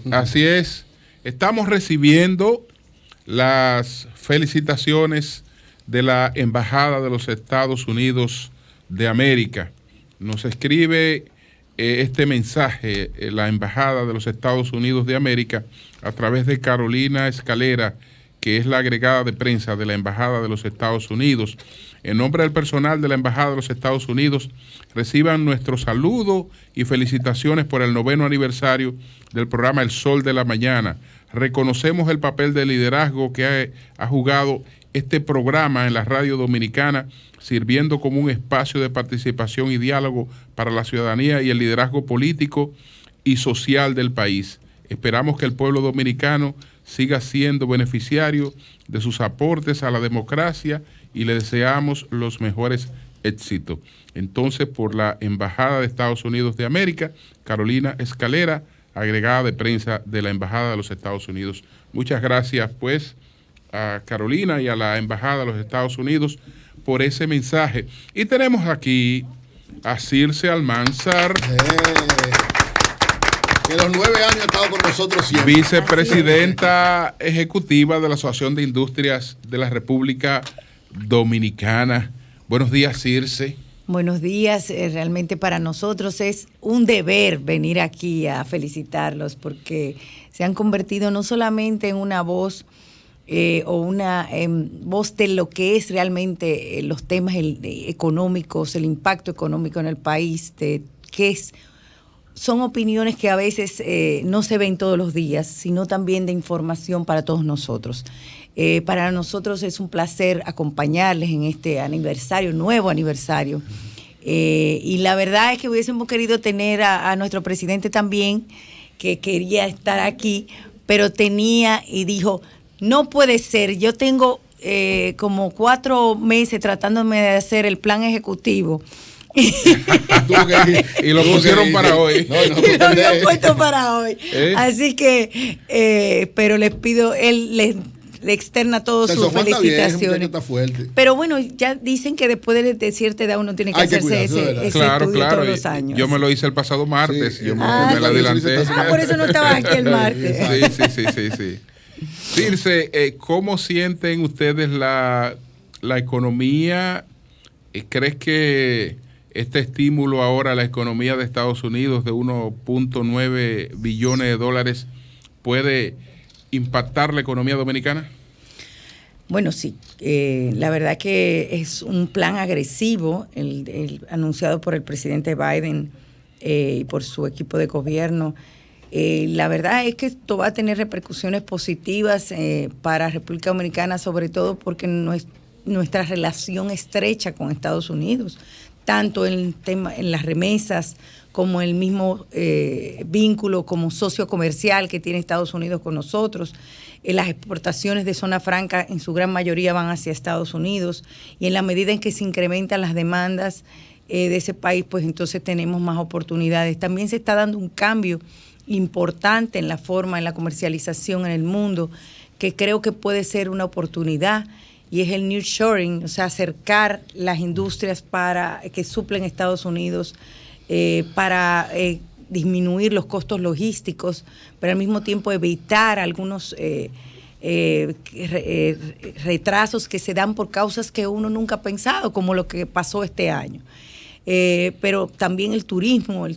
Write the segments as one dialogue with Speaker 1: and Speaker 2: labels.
Speaker 1: Así es. Estamos recibiendo las felicitaciones de la Embajada de los Estados Unidos de América. Nos escribe este mensaje la Embajada de los Estados Unidos de América a través de Carolina Escalera, que es la agregada de prensa de la Embajada de los Estados Unidos. En nombre del personal de la Embajada de los Estados Unidos, reciban nuestro saludo y felicitaciones por el 9º aniversario del programa El Sol de la Mañana. Reconocemos el papel de liderazgo que ha jugado este programa en la radio dominicana, sirviendo como un espacio de participación y diálogo para la ciudadanía y el liderazgo político y social del país. Esperamos que el pueblo dominicano siga siendo beneficiario de sus aportes a la democracia y le deseamos los mejores éxitos. Entonces, por la Embajada de Estados Unidos de América, Carolina Escalera, agregada de prensa de la Embajada de los Estados Unidos. Muchas gracias, pues, a Carolina y a la Embajada de los Estados Unidos por ese mensaje. Y tenemos aquí a Circe Almanzar,
Speaker 2: que los 9 años ha estado con nosotros siempre.
Speaker 1: Vicepresidenta ejecutiva de la Asociación de Industrias de la República Dominicana. Buenos días, Circe.
Speaker 3: Buenos días. Realmente para nosotros es un deber venir aquí a felicitarlos porque se han convertido no solamente en una voz o una voz de lo que es realmente los temas económicos, el impacto económico en el país, son opiniones que a veces no se ven todos los días, sino también de información para todos nosotros. Para nosotros es un placer acompañarles en este nuevo aniversario. Y la verdad es que hubiésemos querido tener a nuestro presidente también, que quería estar aquí, pero y dijo, no puede ser, yo tengo como 4 meses tratándome de hacer el plan ejecutivo.
Speaker 1: Y lo pusieron para hoy.
Speaker 3: Lo han puesto para hoy. Así que, pero les pido, él le externa todas sus felicitaciones.
Speaker 2: Bien,
Speaker 3: pero bueno, ya dicen que después de cierta edad uno tiene que hacerse ese estudio todos los años.
Speaker 1: Yo me lo hice el pasado martes.
Speaker 2: Sí,
Speaker 1: yo me la adelanté.
Speaker 3: Por eso no estaba aquí el martes.
Speaker 1: Sí. Circe, ¿cómo sienten ustedes la economía? ¿Crees que este estímulo ahora a la economía de Estados Unidos de 1.9 billones de dólares puede impactar la economía dominicana?
Speaker 3: Bueno, sí. La verdad que es un plan agresivo, el anunciado por el presidente Biden y por su equipo de gobierno. La verdad es que esto va a tener repercusiones positivas para República Dominicana, sobre todo porque nuestra relación estrecha con Estados Unidos, tanto en las remesas como el mismo vínculo como socio comercial que tiene Estados Unidos con nosotros. Las exportaciones de zona franca en su gran mayoría van hacia Estados Unidos y en la medida en que se incrementan las demandas de ese país, pues entonces tenemos más oportunidades. También se está dando un cambio importante en la comercialización en el mundo, que creo que puede ser una oportunidad, y es el nearshoring, o sea, acercar las industrias que suplen Estados Unidos para disminuir los costos logísticos, pero al mismo tiempo evitar algunos retrasos que se dan por causas que uno nunca ha pensado, como lo que pasó este año. Pero también el turismo,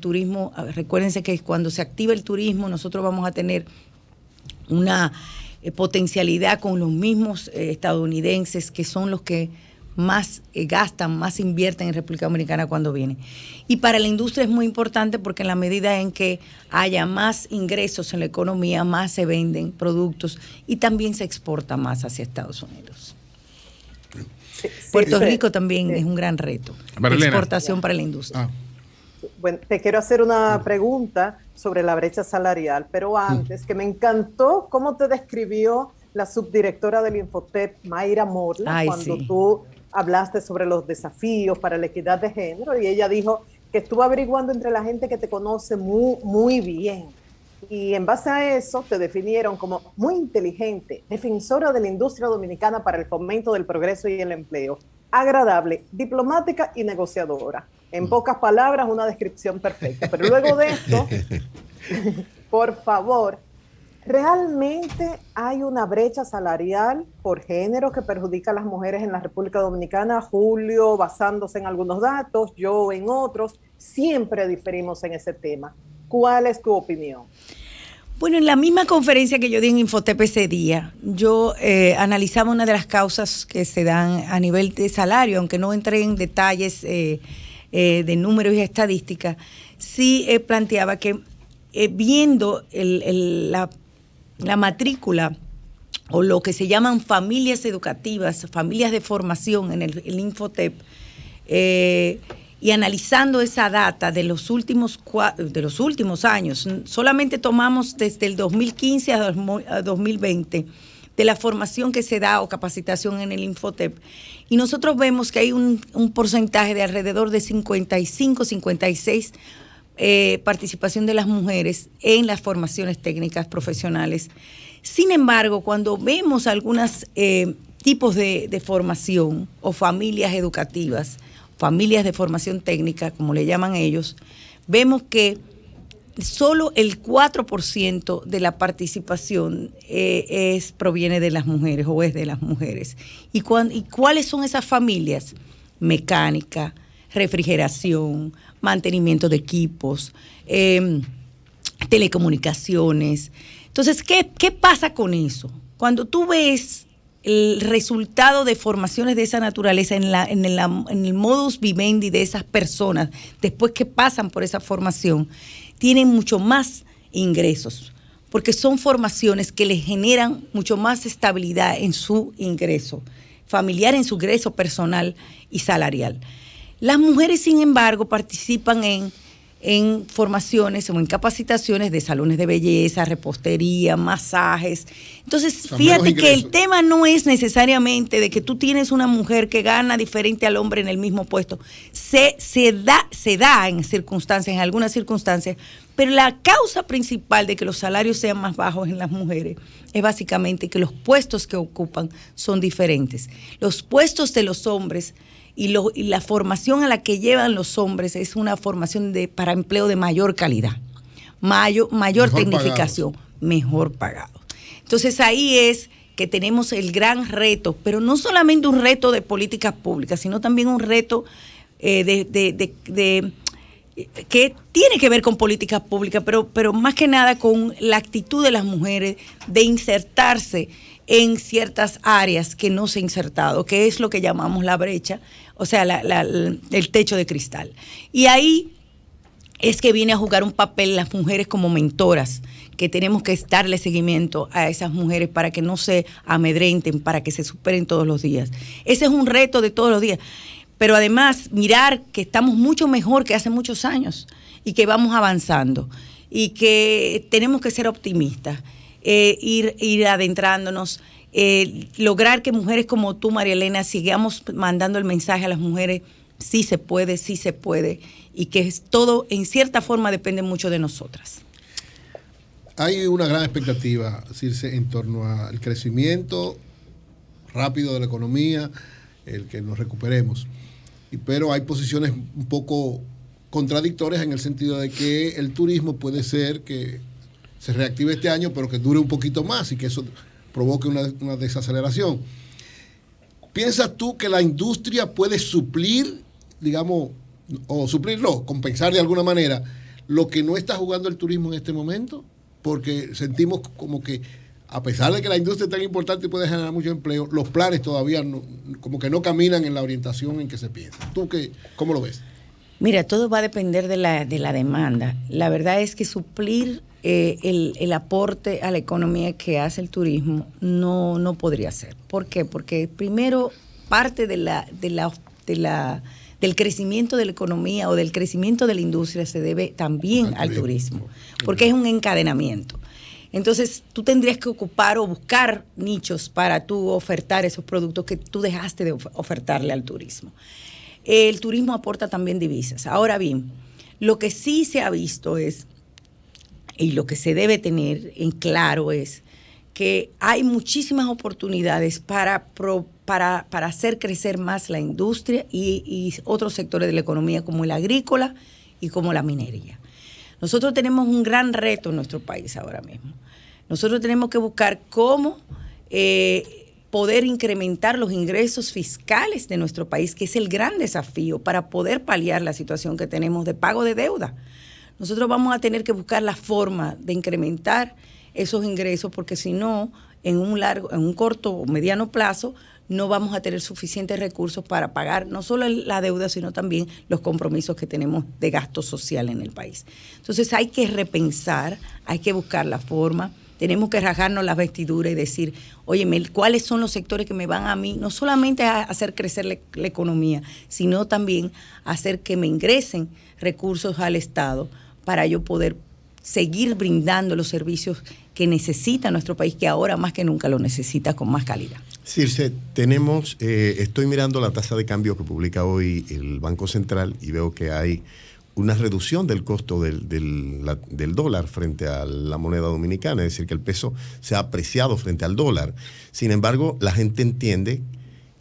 Speaker 3: recuérdense que cuando se activa el turismo nosotros vamos a tener una potencialidad con los mismos estadounidenses, que son los que más gastan, más invierten en República Dominicana cuando vienen. Y para la industria es muy importante porque en la medida en que haya más ingresos en la economía, más se venden productos y también se exporta más hacia Estados Unidos. Puerto Rico también es un gran reto de exportación para la industria.
Speaker 4: Bueno, te quiero hacer una pregunta sobre la brecha salarial, pero antes, que me encantó cómo te describió la subdirectora del Infotep, Mayra Morla, cuando tú hablaste sobre los desafíos para la equidad de género, y ella dijo que estuvo averiguando entre la gente que te conoce muy, muy bien. Y en base a eso te definieron como muy inteligente, defensora de la industria dominicana para el fomento del progreso y el empleo, agradable, diplomática y negociadora. En pocas palabras, una descripción perfecta. Pero luego de esto, por favor, ¿realmente hay una brecha salarial por género que perjudica a las mujeres en la República Dominicana? Julio, basándose en algunos datos, yo en otros, siempre diferimos en ese tema. ¿Cuál es tu opinión?
Speaker 3: Bueno, en la misma conferencia que yo di en Infotep ese día, yo analizaba una de las causas que se dan a nivel de salario, aunque no entré en detalles de números y estadísticas, sí planteaba que viendo la matrícula o lo que se llaman familias educativas, familias de formación en el Infotep, y analizando esa data de los últimos años, solamente tomamos desde el 2015 a 2020 de la formación que se da o capacitación en el Infotep, y nosotros vemos que hay un porcentaje de alrededor de 55-56 participación de las mujeres en las formaciones técnicas profesionales. Sin embargo, cuando vemos algunos tipos de formación o familias educativas, familias de formación técnica, como le llaman ellos, vemos que solo el 4% de la participación proviene de las mujeres o es de las mujeres. ¿Y cuáles son esas familias? Mecánica, refrigeración, mantenimiento de equipos, telecomunicaciones. Entonces, ¿qué pasa con eso? Cuando tú ves el resultado de formaciones de esa naturaleza en el modus vivendi de esas personas, después que pasan por esa formación, tienen mucho más ingresos, porque son formaciones que les generan mucho más estabilidad en su ingreso familiar, en su ingreso personal y salarial. Las mujeres, sin embargo, participan en formaciones o en capacitaciones de salones de belleza, repostería, masajes. Entonces, fíjate que el tema no es necesariamente de que tú tienes una mujer que gana diferente al hombre en el mismo puesto. Se da en algunas circunstancias, pero la causa principal de que los salarios sean más bajos en las mujeres es básicamente que los puestos que ocupan son diferentes. Los puestos de los hombres y la formación a la que llevan los hombres es una formación para empleo de mayor calidad, mayor tecnificación, mejor pagado. Entonces ahí es que tenemos el gran reto, pero no solamente un reto de políticas públicas, sino también un reto que tiene que ver con políticas públicas, pero más que nada con la actitud de las mujeres de insertarse en ciertas áreas que no se ha insertado, que es lo que llamamos la brecha, o sea, el techo de cristal. Y ahí es que viene a jugar un papel las mujeres como mentoras, que tenemos que darle seguimiento a esas mujeres para que no se amedrenten, para que se superen todos los días. Ese es un reto de todos los días. Pero además, mirar que estamos mucho mejor que hace muchos años y que vamos avanzando y que tenemos que ser optimistas, ir adentrándonos, lograr que mujeres como tú, María Elena, sigamos mandando el mensaje a las mujeres, sí se puede, y que todo en cierta forma depende mucho de nosotras.
Speaker 2: Hay una gran expectativa, Circe, en torno al crecimiento rápido de la economía, el que nos recuperemos. Pero hay posiciones un poco contradictorias en el sentido de que el turismo puede ser que se reactive este año, pero que dure un poquito más y que eso provoque una desaceleración. ¿Piensas tú que la industria puede suplir, digamos, o suplirlo, compensar de alguna manera lo que no está jugando el turismo en este momento? Porque sentimos como que, a pesar de que la industria es tan importante y puede generar mucho empleo, los planes todavía como que no caminan en la orientación en que se piensa. ¿Tú cómo lo ves?
Speaker 3: Mira, todo va a depender de la demanda. La verdad es que suplir el aporte a la economía que hace el turismo no podría ser. ¿Por qué? Porque primero parte del crecimiento de la economía o del crecimiento de la industria se debe también al turismo, porque es un encadenamiento. Entonces, tú tendrías que ocupar o buscar nichos para tú ofertar esos productos que tú dejaste de ofertarle al turismo. El turismo aporta también divisas. Ahora bien, lo que sí se ha visto es, y lo que se debe tener en claro es, que hay muchísimas oportunidades para hacer crecer más la industria y otros sectores de la economía, como el agrícola y como la minería. Nosotros tenemos un gran reto en nuestro país ahora mismo. Nosotros tenemos que buscar cómo poder incrementar los ingresos fiscales de nuestro país, que es el gran desafío para poder paliar la situación que tenemos de pago de deuda. Nosotros vamos a tener que buscar la forma de incrementar esos ingresos, porque si no, en un corto o mediano plazo, no vamos a tener suficientes recursos para pagar no solo la deuda, sino también los compromisos que tenemos de gasto social en el país. Entonces hay que repensar, hay que buscar la forma. Tenemos que rasgarnos las vestiduras y decir, oye, ¿cuáles son los sectores que me van a mí? No solamente a hacer crecer la economía, sino también a hacer que me ingresen recursos al Estado para yo poder seguir brindando los servicios que necesita nuestro país, que ahora más que nunca lo necesita con más calidad.
Speaker 5: Circe, estoy mirando la tasa de cambio que publica hoy el Banco Central y veo que hay una reducción del costo del dólar frente a la moneda dominicana, es decir, que el peso se ha apreciado frente al dólar. Sin embargo, la gente entiende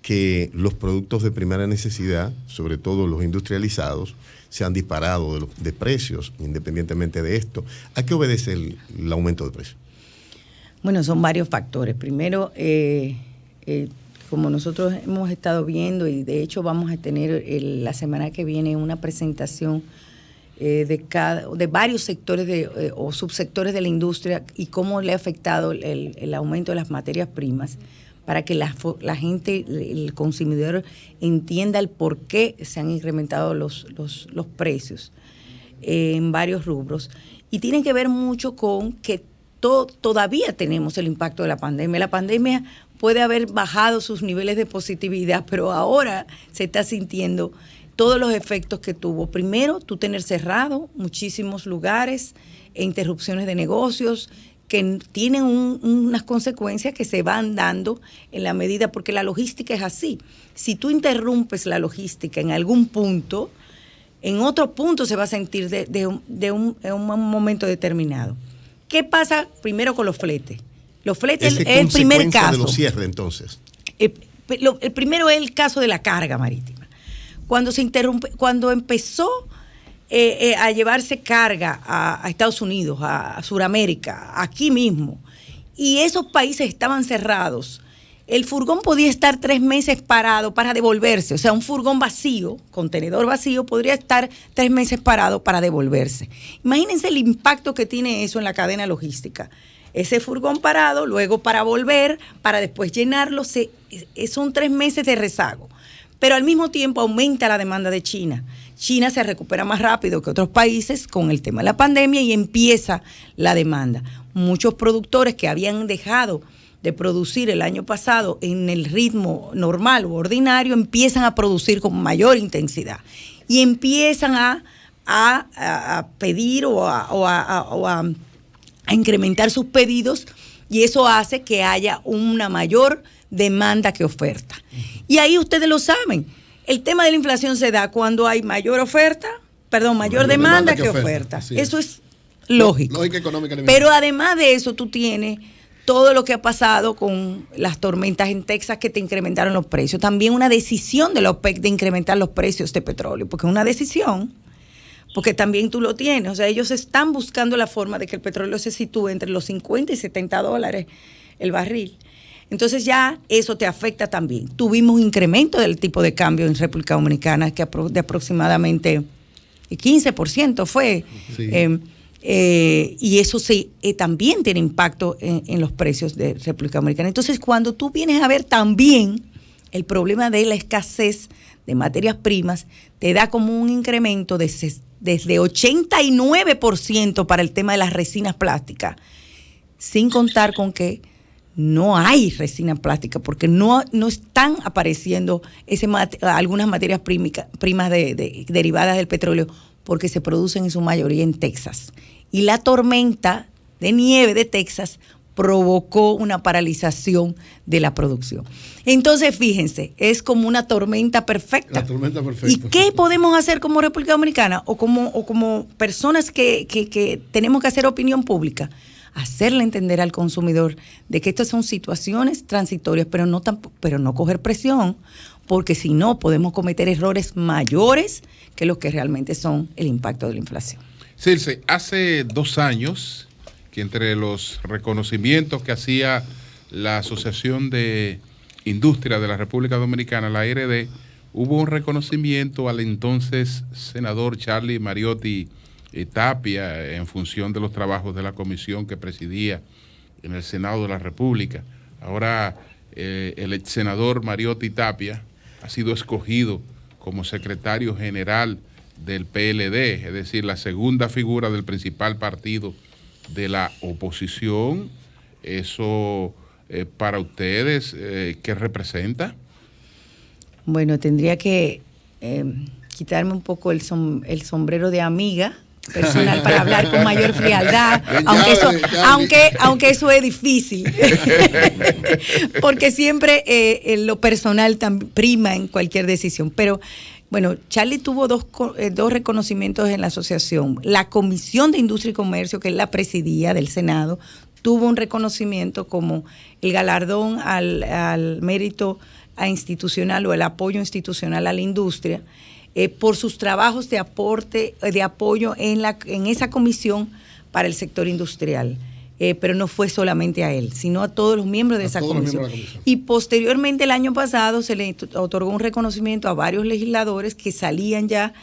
Speaker 5: que los productos de primera necesidad, sobre todo los industrializados, se han disparado de precios, independientemente de esto. ¿A qué obedece el aumento de precios?
Speaker 3: Bueno, son varios factores. Primero, como nosotros hemos estado viendo, y de hecho vamos a tener la semana que viene una presentación de varios sectores o subsectores de la industria y cómo le ha afectado el aumento de las materias primas, para que la gente, el consumidor, entienda el por qué se han incrementado los precios en varios rubros. Y tiene que ver mucho con que todavía tenemos el impacto de la pandemia. La pandemia puede haber bajado sus niveles de positividad, pero ahora se está sintiendo todos los efectos que tuvo. Primero, tú tener cerrado muchísimos lugares, interrupciones de negocios, que tienen unas consecuencias que se van dando en la medida, porque la logística es así. Si tú interrumpes la logística en algún punto, en otro punto se va a sentir en un momento determinado. ¿Qué pasa primero con los fletes? Los fletes es el primer caso.
Speaker 5: De los cierres, entonces.
Speaker 3: El primero es el caso de la carga marítima. Cuando empezó a llevarse carga a Estados Unidos, a Sudamérica, aquí mismo, y esos países estaban cerrados, el furgón podía estar 3 meses parado para devolverse. O sea, un furgón vacío, contenedor vacío, podría estar 3 meses parado para devolverse. Imagínense el impacto que tiene eso en la cadena logística. Ese furgón parado, luego para volver, para después llenarlo, son 3 meses de rezago. Pero al mismo tiempo aumenta la demanda de China. China se recupera más rápido que otros países con el tema de la pandemia y empieza la demanda. Muchos productores que habían dejado de producir el año pasado en el ritmo normal o ordinario empiezan a producir con mayor intensidad y empiezan a pedir o a incrementar sus pedidos, y eso hace que haya una mayor demanda que oferta. Y ahí ustedes lo saben, el tema de la inflación se da cuando hay mayor demanda que oferta. Eso es lógico.
Speaker 2: Lógica económica.
Speaker 3: Pero además de eso, tú tienes todo lo que ha pasado con las tormentas en Texas que te incrementaron los precios. También una decisión de la OPEC de incrementar los precios de petróleo, porque es una decisión, porque también tú lo tienes. O sea, ellos están buscando la forma de que el petróleo se sitúe entre los 50 y 70 dólares el barril. Entonces ya eso te afecta también. Tuvimos incremento del tipo de cambio en República Dominicana de aproximadamente 15% fue. Sí. Y eso también tiene impacto en los precios de República Dominicana. Entonces, cuando tú vienes a ver también el problema de la escasez de materias primas, te da como un incremento desde 89% para el tema de las resinas plásticas, sin contar con que no hay resina plástica, porque no están apareciendo algunas materias primas derivadas del petróleo, porque se producen en su mayoría en Texas. Y la tormenta de nieve de Texas provocó una paralización de la producción. Entonces, fíjense, es como una tormenta perfecta.
Speaker 2: La tormenta perfecta.
Speaker 3: ¿Y qué podemos hacer como República Dominicana o como personas que tenemos que hacer opinión pública? Hacerle entender al consumidor de que estas son situaciones transitorias, pero no coger presión, porque si no podemos cometer errores mayores que los que realmente son el impacto de la inflación.
Speaker 1: Circe, hace 2 años que entre los reconocimientos que hacía la Asociación de Industria de la República Dominicana, la ARD, hubo un reconocimiento al entonces senador Charlie Mariotti Tapia en función de los trabajos de la comisión que presidía en el Senado de la República. Ahora el ex senador Mariotti Tapia ha sido escogido como secretario general del PLD, es decir, la segunda figura del principal partido de la oposición. Eso para ustedes, ¿qué representa?
Speaker 3: Bueno, tendría que quitarme un poco el sombrero de amiga personal para hablar con mayor frialdad, aunque eso es difícil, porque siempre lo personal prima en cualquier decisión. Pero bueno, Charlie tuvo dos reconocimientos en la asociación. La Comisión de Industria y Comercio, que él la presidía del Senado, tuvo un reconocimiento como el galardón al mérito institucional o el apoyo institucional a la industria, por sus trabajos de apoyo en esa comisión para el sector industrial. Pero no fue solamente a él, sino a todos los miembros de esa comisión. Y posteriormente, el año pasado, se le otorgó un reconocimiento a varios legisladores que salían ya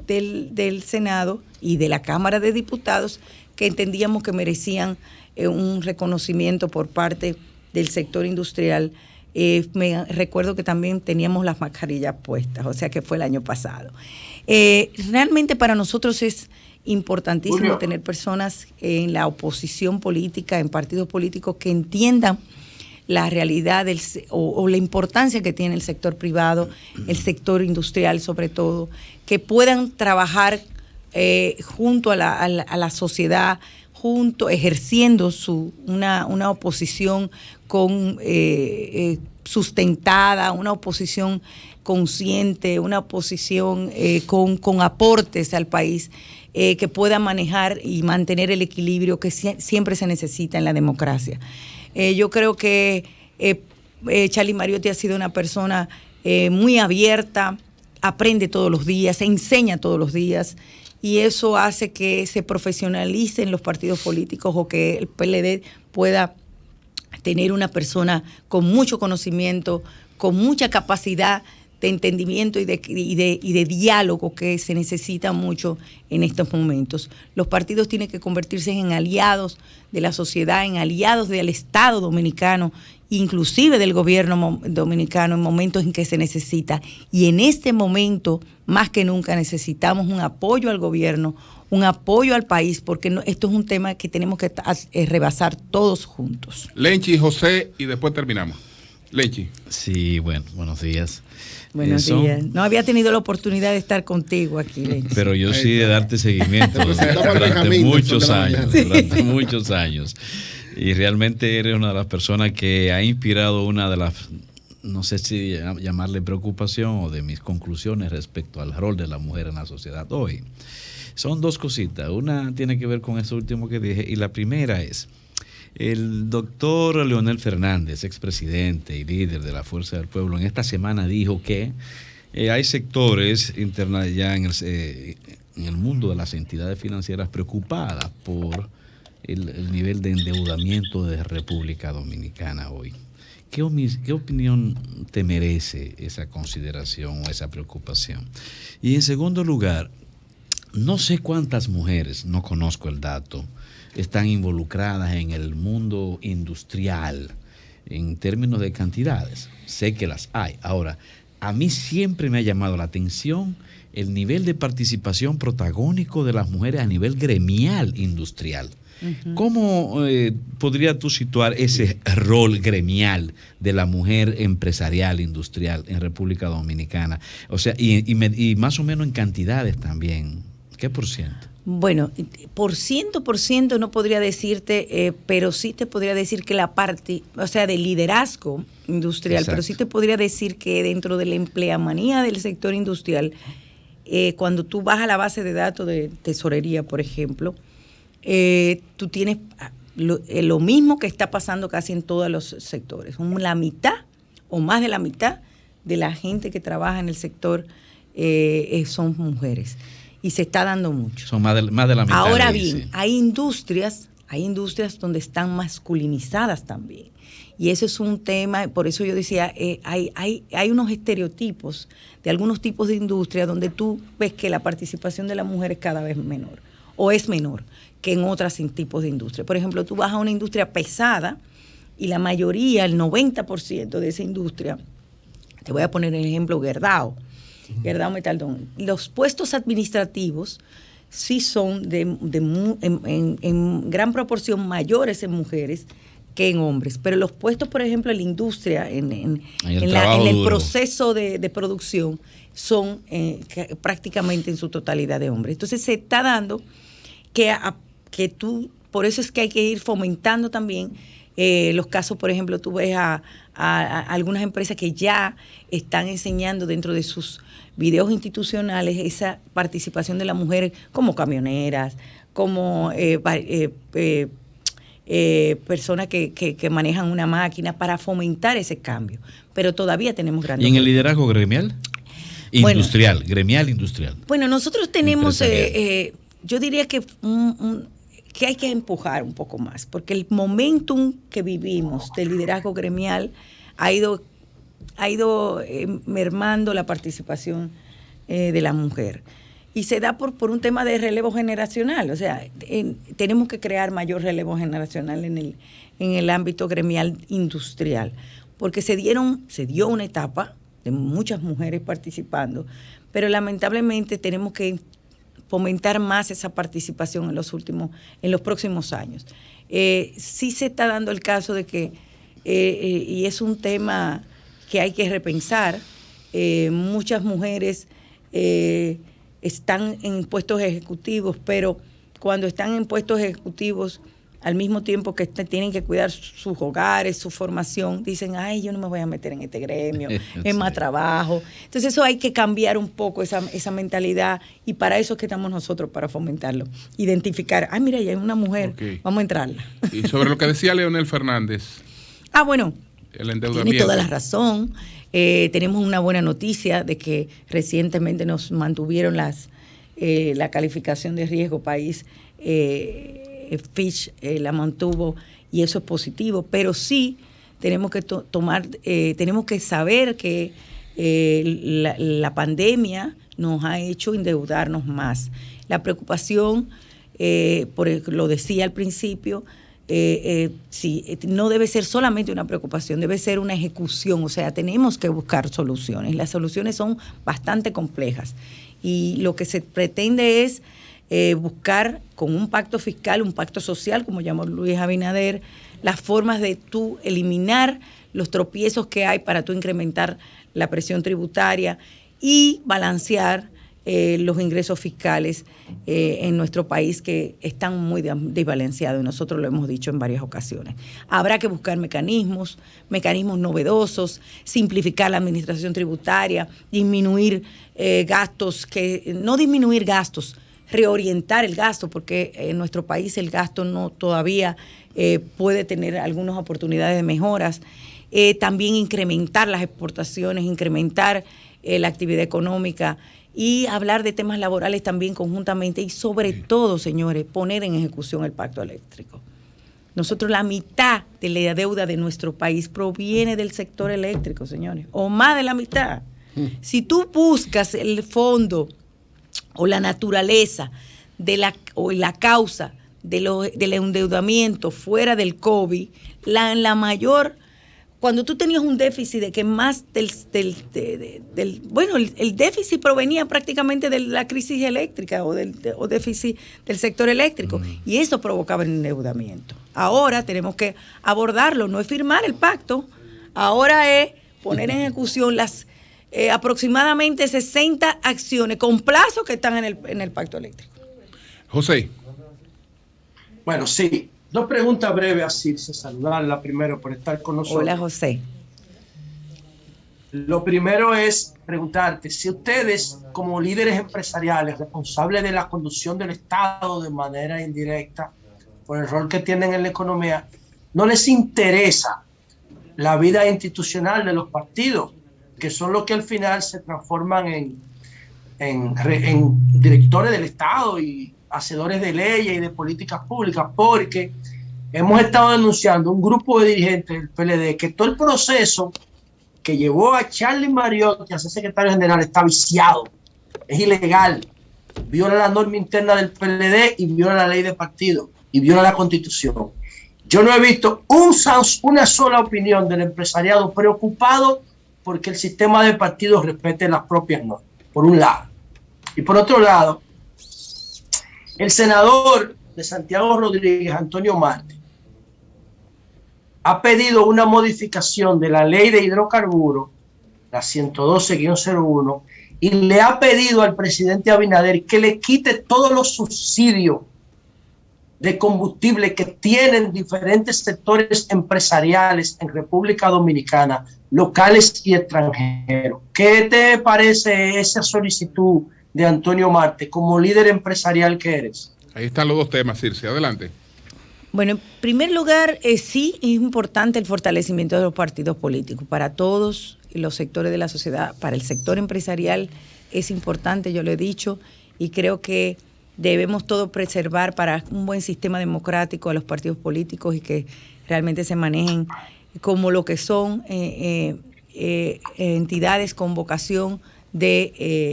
Speaker 3: del Senado y de la Cámara de Diputados, que entendíamos que merecían un reconocimiento por parte del sector industrial. Me recuerdo que también teníamos las mascarillas puestas, o sea que fue el año pasado. Realmente para nosotros es importantísimo tener personas en la oposición política, en partidos políticos que entiendan la realidad o la importancia que tiene el sector privado, el sector industrial sobre todo, que puedan trabajar junto a la sociedad, ejerciendo una oposición sustentada, una oposición consciente, una oposición con aportes al país, que pueda manejar y mantener el equilibrio que siempre se necesita en la democracia. Yo creo que Charlie Mariotti ha sido una persona muy abierta, aprende todos los días, enseña todos los días, y eso hace que se profesionalicen los partidos políticos o que el PLD pueda tener una persona con mucho conocimiento, con mucha capacidad de entendimiento y de diálogo que se necesita mucho en estos momentos. Los partidos tienen que convertirse en aliados de la sociedad, en aliados del Estado dominicano, inclusive del gobierno dominicano en momentos en que se necesita. Y en este momento, más que nunca, necesitamos un apoyo al gobierno, un apoyo al país, porque esto es un tema que tenemos que rebasar todos juntos.
Speaker 1: Lenchi, José, y después terminamos. Lenchi.
Speaker 6: Sí, bueno, buenos días.
Speaker 3: Buenos días. No había tenido la oportunidad de estar contigo aquí, Lenchi.
Speaker 6: Pero yo sí de darte seguimiento durante muchos años. Y realmente eres una de las personas que ha inspirado una de las, no sé si llamarle preocupación o de mis conclusiones respecto al rol de la mujer en la sociedad hoy. Son dos cositas. Una tiene que ver con eso último que dije, y la primera es: el doctor Leonel Fernández, expresidente y líder de la Fuerza del Pueblo, en esta semana dijo que hay sectores ya en el mundo de las entidades financieras preocupadas por el nivel de endeudamiento de República Dominicana hoy. ¿Qué opinión te merece esa consideración o esa preocupación? Y en segundo lugar, no sé cuántas mujeres, no conozco el dato, están involucradas en el mundo industrial en términos de cantidades. Sé que las hay. Ahora, a mí siempre me ha llamado la atención el nivel de participación protagónico de las mujeres a nivel gremial industrial. Uh-huh. ¿Cómo podrías tú situar ese rol gremial de la mujer empresarial industrial en República Dominicana? O sea, y más o menos en cantidades también. ¿Qué por ciento?
Speaker 3: Bueno, por ciento no podría decirte, pero sí te podría decir que la parte, o sea, de liderazgo industrial, exacto, pero sí te podría decir que dentro de la empleamanía del sector industrial, cuando tú vas a la base de datos de tesorería, por ejemplo, tú tienes lo mismo que está pasando casi en todos los sectores. La mitad o más de la mitad de la gente que trabaja en el sector son mujeres. y se está dando mucho.
Speaker 6: Son más de la mitad.
Speaker 3: Ahora bien, hay industrias donde están masculinizadas también. Y eso es un tema, por eso yo decía, hay unos estereotipos de algunos tipos de industria donde tú ves que la participación de la mujer es cada vez menor, o es menor que en otros tipos de industria. Por ejemplo, tú vas a una industria pesada y la mayoría, el 90% de esa industria, te voy a poner el ejemplo Gerdau Metaldón, los puestos administrativos sí son en gran proporción mayores en mujeres que en hombres, pero los puestos, por ejemplo, en la industria, en el proceso de producción, son prácticamente en su totalidad de hombres. Entonces se está dando por eso es que hay que ir fomentando también los casos. Por ejemplo, tú ves a algunas empresas que ya están enseñando dentro de sus videos institucionales esa participación de las mujeres como camioneras, como personas que manejan una máquina para fomentar ese cambio. Pero todavía tenemos grandes...
Speaker 6: ¿Y en el liderazgo gremial? Industrial, gremial industrial.
Speaker 3: Bueno, nosotros tenemos, yo diría que hay que empujar un poco más, porque el momentum que vivimos del liderazgo gremial ha ido mermando la participación de la mujer. Y se da por un tema de relevo generacional. O sea, tenemos que crear mayor relevo generacional en el ámbito gremial industrial, porque se dio una etapa de muchas mujeres participando, pero lamentablemente tenemos que fomentar más esa participación en los próximos años. Sí se está dando el caso de que, y es un tema que hay que repensar, muchas mujeres están en puestos ejecutivos, pero cuando están en puestos ejecutivos, al mismo tiempo que tienen que cuidar sus hogares, su formación, dicen, ay, yo no me voy a meter en este gremio, es más trabajo. Entonces eso hay que cambiar un poco esa mentalidad, y para eso es que estamos nosotros, para fomentarlo. Identificar, mira, ya hay una mujer, vamos a entrarla.
Speaker 1: Y sobre lo que decía Leonel Fernández.
Speaker 3: Bueno,
Speaker 1: el endeudamiento.
Speaker 3: Tiene toda la razón. Tenemos una buena noticia de que recientemente nos mantuvieron la calificación de riesgo país. Fitch la mantuvo, y eso es positivo, pero sí tenemos que tenemos que saber que la pandemia nos ha hecho endeudarnos más. La preocupación, lo decía al principio, no debe ser solamente una preocupación, debe ser una ejecución. O sea, tenemos que buscar soluciones. Las soluciones son bastante complejas, y lo que se pretende es buscar con un pacto fiscal, un pacto social, como llamó Luis Abinader, las formas de tú eliminar los tropiezos que hay para tú incrementar la presión tributaria y balancear los ingresos fiscales en nuestro país, que están muy desbalanceados, y nosotros lo hemos dicho en varias ocasiones. Habrá que buscar mecanismos novedosos, simplificar la administración tributaria, disminuir gastos, no disminuir gastos, reorientar el gasto, porque en nuestro país el gasto todavía puede tener algunas oportunidades de mejoras. También incrementar las exportaciones, incrementar la actividad económica, y hablar de temas laborales también conjuntamente, y sobre todo, señores, poner en ejecución el pacto eléctrico. Nosotros, la mitad de la deuda de nuestro país proviene del sector eléctrico, señores, o más de la mitad. Si tú buscas el fondo o la naturaleza o la causa del endeudamiento fuera del COVID, la mayor, cuando tú tenías un déficit de que más el déficit provenía prácticamente de la crisis eléctrica o déficit del sector eléctrico, y eso provocaba el endeudamiento. Ahora tenemos que abordarlo, no es firmar el pacto, ahora es poner en ejecución las aproximadamente 60 acciones con plazo que están en el pacto eléctrico.
Speaker 1: José.
Speaker 7: Bueno, sí. Dos preguntas breves, así, saludarla primero por estar con nosotros.
Speaker 3: Hola, José.
Speaker 7: Lo primero es preguntarte si ustedes, como líderes empresariales, responsables de la conducción del Estado de manera indirecta, por el rol que tienen en la economía, ¿no les interesa la vida institucional de los partidos, que son los que al final se transforman en directores del Estado y hacedores de leyes y de políticas públicas, porque hemos estado denunciando un grupo de dirigentes del PLD que todo el proceso que llevó a Charlie Mariotti a ser secretario general está viciado, es ilegal, viola la norma interna del PLD y viola la ley de partido y viola la Constitución. Yo no he visto una sola opinión del empresariado preocupado porque el sistema de partidos respete las propias normas, por un lado. Y por otro lado, el senador de Santiago Rodríguez, Antonio Marte, ha pedido una modificación de la ley de hidrocarburos, la 112-01, y le ha pedido al presidente Abinader que le quite todos los subsidios de combustible que tienen diferentes sectores empresariales en República Dominicana, locales y extranjeros. ¿Qué te parece esa solicitud de Antonio Marte como líder empresarial que eres?
Speaker 1: Ahí están los dos temas, Circe. Adelante.
Speaker 3: Bueno, en primer lugar, sí es importante el fortalecimiento de los partidos políticos para todos los sectores de la sociedad. Para el sector empresarial es importante, yo lo he dicho, y creo que debemos todos preservar para un buen sistema democrático a los partidos políticos y que realmente se manejen como lo que son entidades con vocación de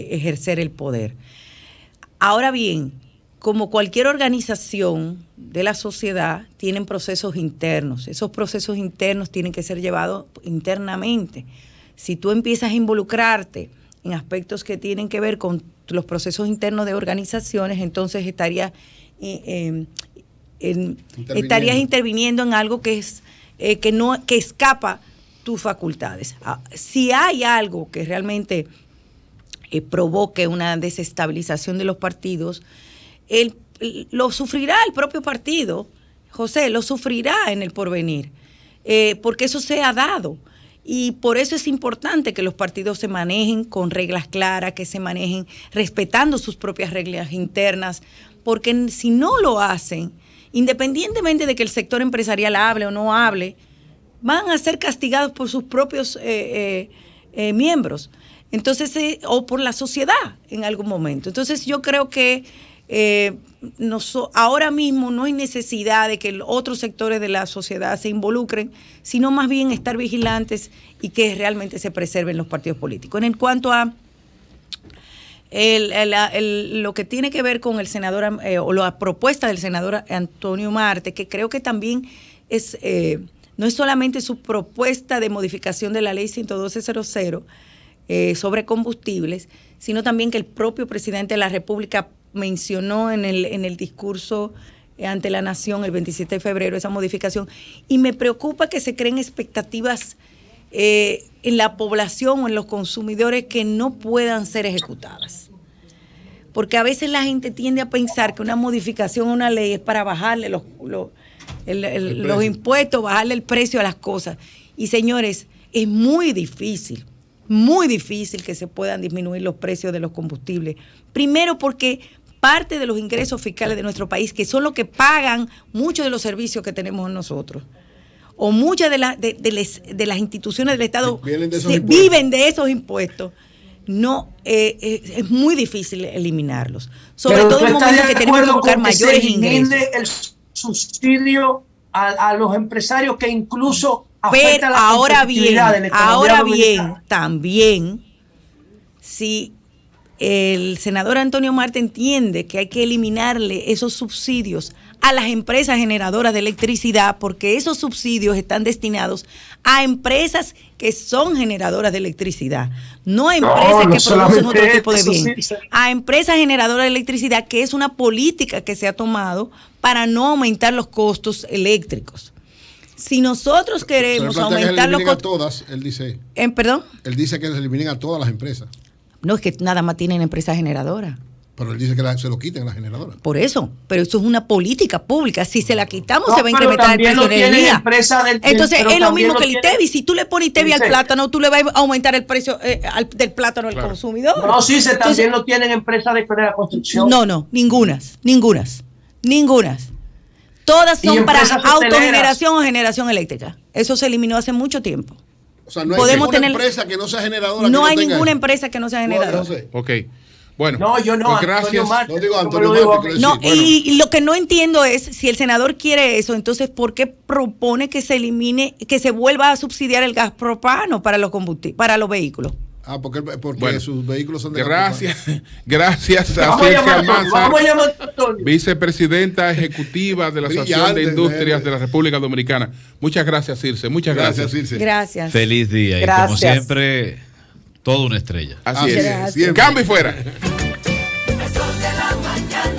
Speaker 3: ejercer el poder. Ahora bien, como cualquier organización de la sociedad, tienen procesos internos. Esos procesos internos tienen que ser llevados internamente. Si tú empiezas a involucrarte en aspectos que tienen que ver con los procesos internos de organizaciones, entonces estarías interviniendo en algo que es que escapa tus facultades. Si hay algo que realmente provoque una desestabilización de los partidos, lo sufrirá el propio partido, José, lo sufrirá en el porvenir, porque eso se ha dado. Y por eso es importante que los partidos se manejen con reglas claras, que se manejen respetando sus propias reglas internas, porque si no lo hacen, independientemente de que el sector empresarial hable o no hable, van a ser castigados por sus propios miembros, entonces o por la sociedad en algún momento. Entonces yo creo que ahora mismo no hay necesidad de que otros sectores de la sociedad se involucren, sino más bien estar vigilantes y que realmente se preserven los partidos políticos. En cuanto a lo que tiene que ver con el senador o la propuesta del senador Antonio Marte, que creo que también no es solamente su propuesta de modificación de la ley 112-00 sobre combustibles, sino también que el propio presidente de la República mencionó en el discurso ante la nación el 27 de febrero esa modificación, y me preocupa que se creen expectativas en la población o en los consumidores que no puedan ser ejecutadas, porque a veces la gente tiende a pensar que una modificación a una ley es para bajarle los impuestos, bajarle el precio a las cosas, y señores, es muy difícil que se puedan disminuir los precios de los combustibles, primero porque parte de los ingresos fiscales de nuestro país, que son los que pagan muchos de los servicios que tenemos nosotros, o muchas de las instituciones del Estado viven de esos impuestos, no es muy difícil eliminarlos. Sobre todo en el momento que tenemos que buscar mayores ingresos.
Speaker 7: El subsidio a los empresarios que incluso afecta a la competitividad de la economía dominicana.
Speaker 3: También, si el senador Antonio Marte entiende que hay que eliminarle esos subsidios a las empresas generadoras de electricidad, porque esos subsidios están destinados a empresas que son generadoras de electricidad, no a empresas que producen otro tipo de bien, a empresas generadoras de electricidad, que es una política que se ha tomado para no aumentar los costos eléctricos. Si nosotros queremos aumentar los costos...
Speaker 2: todas, él dice...
Speaker 3: ¿Perdón?
Speaker 2: Él dice que se eliminen a todas las empresas.
Speaker 3: No, es que nada más tienen empresas generadoras.
Speaker 2: Pero él dice que se lo quiten a las generadoras.
Speaker 3: Por eso, pero eso es una política pública. Si se la quitamos, se va a incrementar el precio de energía. Entonces, es lo mismo que el ITEVI. Si tú le pones ITEVI al plátano, tú le vas a aumentar el precio del plátano al consumidor.
Speaker 7: No, sí, también lo tienen empresas de la construcción.
Speaker 3: No, ningunas. Todas son para autogeneración o generación eléctrica. Eso se eliminó hace mucho tiempo.
Speaker 2: O sea, no hay ninguna empresa que no sea generadora.
Speaker 3: No hay ninguna empresa que no sea generadora.
Speaker 1: Ok. Bueno,
Speaker 7: no, yo no,
Speaker 1: pues gracias.
Speaker 2: No digo Antonio Marte.
Speaker 3: No, y lo que no entiendo es, si el senador quiere eso, entonces, ¿por qué propone que se elimine, que se vuelva a subsidiar el gas propano para los para los vehículos?
Speaker 2: Porque
Speaker 1: bueno,
Speaker 2: sus vehículos son de
Speaker 1: gracias a
Speaker 7: Vamos
Speaker 1: Circe Almanzar,
Speaker 7: a llamar a Antonio.
Speaker 1: Vicepresidenta ejecutiva de la Asociación de Industrias de la República Dominicana. Muchas gracias, Circe. Muchas gracias.
Speaker 2: Circe.
Speaker 3: Gracias.
Speaker 6: Feliz día.
Speaker 4: Gracias.
Speaker 6: Y como siempre, toda una estrella.
Speaker 1: Así es.
Speaker 2: Siempre.
Speaker 1: Cambio y fuera.